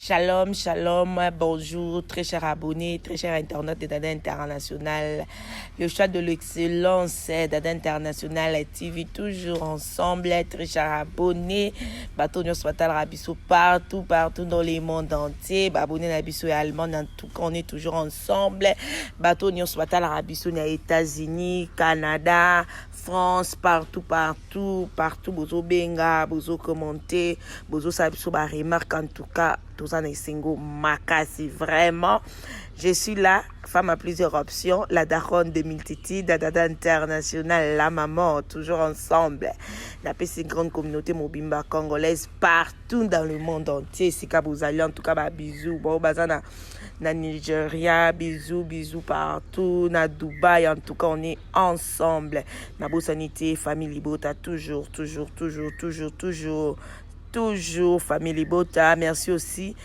Shalom, shalom, bonjour, très chers abonnés, très chers internautes de Dada International. Le choix de l'excellence, Dada International TV, toujours ensemble, très chers abonnés. Bateau Nyos Fatal Rabisso partout dans le monde entier. Abonnés Rabisso et Allemand, en tout cas, on est toujours ensemble. Bateau Nyos Fatal Rabisso, aux États-Unis, Canada, France, partout. Bozo Benga, Bozo commenter, Bozo Sabisso, remarque en tout cas. Tous en single Makasi, vraiment. Je suis là, femme à plusieurs options, la daronne de Miltiti, Dada International, la maman, toujours ensemble. La petite grande communauté Mobimba congolaise partout dans le monde entier. Si vous allez, en tout cas, bisous. Bon, bazana. Na Nigeria, bisous partout, na Dubaï, en tout cas on est ensemble. Na Sanité, famille Bota, toujours, famille Bota, merci aussi